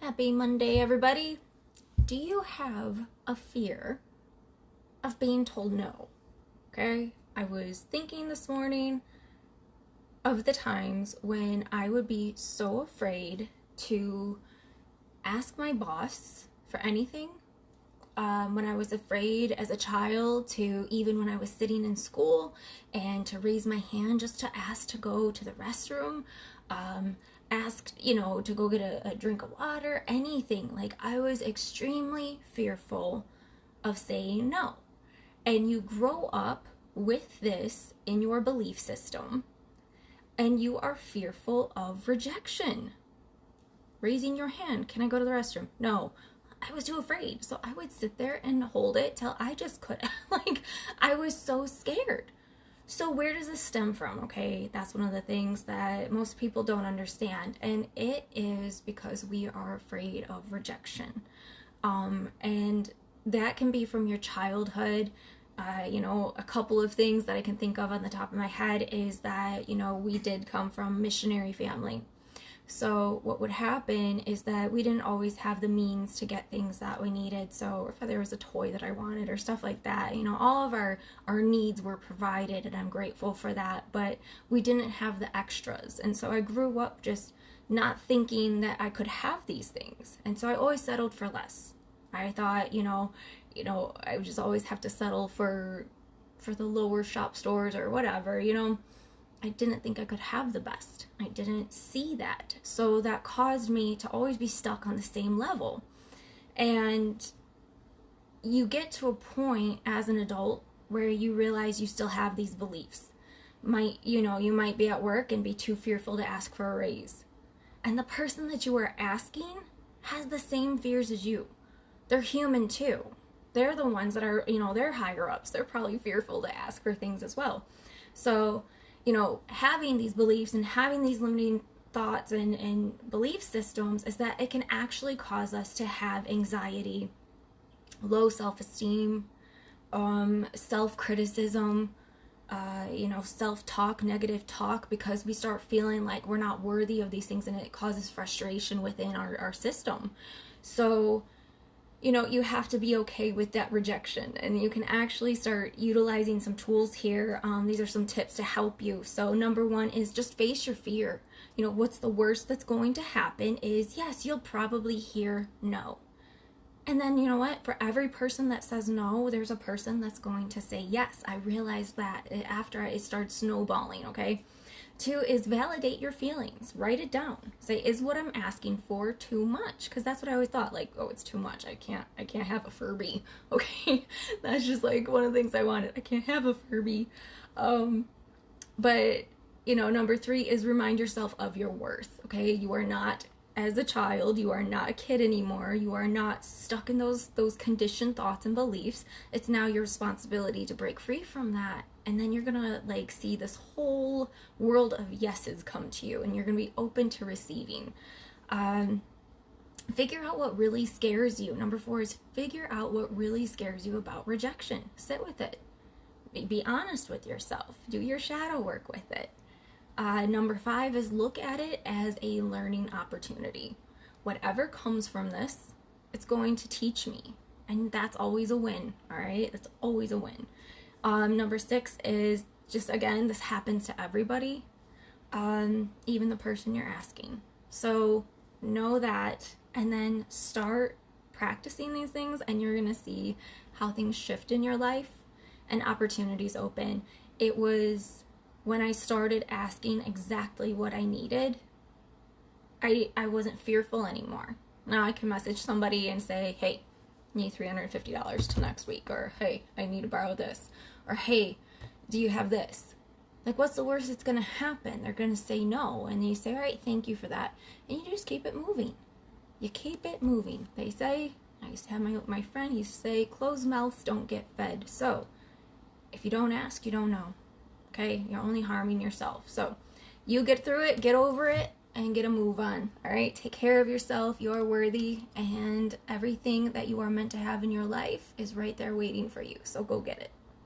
Happy Monday, everybody. Do you have a fear of being told no? Okay, I was thinking this morning of the times when I would be so afraid to ask my boss for anything. When I was afraid as a child to, even when I was sitting in school, and to raise my hand just to ask to go to the restroom, asked, to go get a drink of water, anything. Like, I was extremely fearful of saying no. And you grow up with this in your belief system, and you are fearful of rejection. Raising your hand, can I go to the restroom? No. I was too afraid. So I would sit there and hold it till I just couldn't. Like, I was so scared. So where does this stem from? Okay, that's one of the things that most people don't understand. And it is because we are afraid of rejection. And that can be from your childhood. A couple of things that I can think of on the top of my head is that, we did come from a missionary family. So what would happen is that we didn't always have the means to get things that we needed. So if there was a toy that I wanted or stuff like that, all of our needs were provided, and I'm grateful for that, but we didn't have the extras. And so I grew up just not thinking that I could have these things. And so I always settled for less. I thought, I would just always have to settle for the lower shop stores or whatever, I didn't think I could have the best. I didn't see that. So that caused me to always be stuck on the same level. And you get to a point as an adult where you realize you still have these beliefs. You might be at work and be too fearful to ask for a raise. And the person that you are asking has the same fears as you. They're human too. They're the ones that are, they're higher ups. They're probably fearful to ask for things as well. So having these beliefs and having these limiting thoughts and belief systems is that it can actually cause us to have anxiety, low self-esteem, self-criticism, self-talk, negative talk, because we start feeling like we're not worthy of these things, and it causes frustration within our system. So you have to be okay with that rejection, and you can actually start utilizing some tools here. These are some tips to help you. So number one is just face your fear. What's the worst that's going to happen is, yes, you'll probably hear no. And then you know what? For every person that says no, there's a person that's going to say yes. I realized that after it started snowballing, okay? 2 is validate your feelings. Write it down. Say, is what I'm asking for too much? Because that's what I always thought, like, oh, it's too much. I can't have a Furby. Okay, that's just like one of the things I wanted. I can't have a Furby. But number 3 is remind yourself of your worth. Okay, you are not, as a child, you are not a kid anymore. You are not stuck in those conditioned thoughts and beliefs. It's now your responsibility to break free from that. And then you're gonna see this whole world of yeses come to you, and you're gonna be open to receiving. Figure out what really scares you. Number 4 is figure out what really scares you about rejection. Sit with it. Be honest with yourself. Do your shadow work with it. Number 5 is look at it as a learning opportunity. Whatever comes from this, it's going to teach me. And that's always a win, all right? That's always a win. Number 6 is just, again, this happens to everybody, even the person you're asking. So know that, and then start practicing these things, and you're going to see how things shift in your life and opportunities open. It was when I started asking exactly what I needed, I wasn't fearful anymore. Now I can message somebody and say, hey, I need $350 till next week, or hey, I need to borrow this, or hey, do you have this? Like, what's the worst that's going to happen? They're going to say no, and you say, all right, thank you for that, and you just keep it moving. You keep it moving. They say, I used to have my friend, he used to say, closed mouths don't get fed. So if you don't ask, you don't know. Okay, you're only harming yourself. So you get through it, get over it, and get a move on. All right, take care of yourself. You are worthy, and everything that you are meant to have in your life is right there waiting for you. So go get it.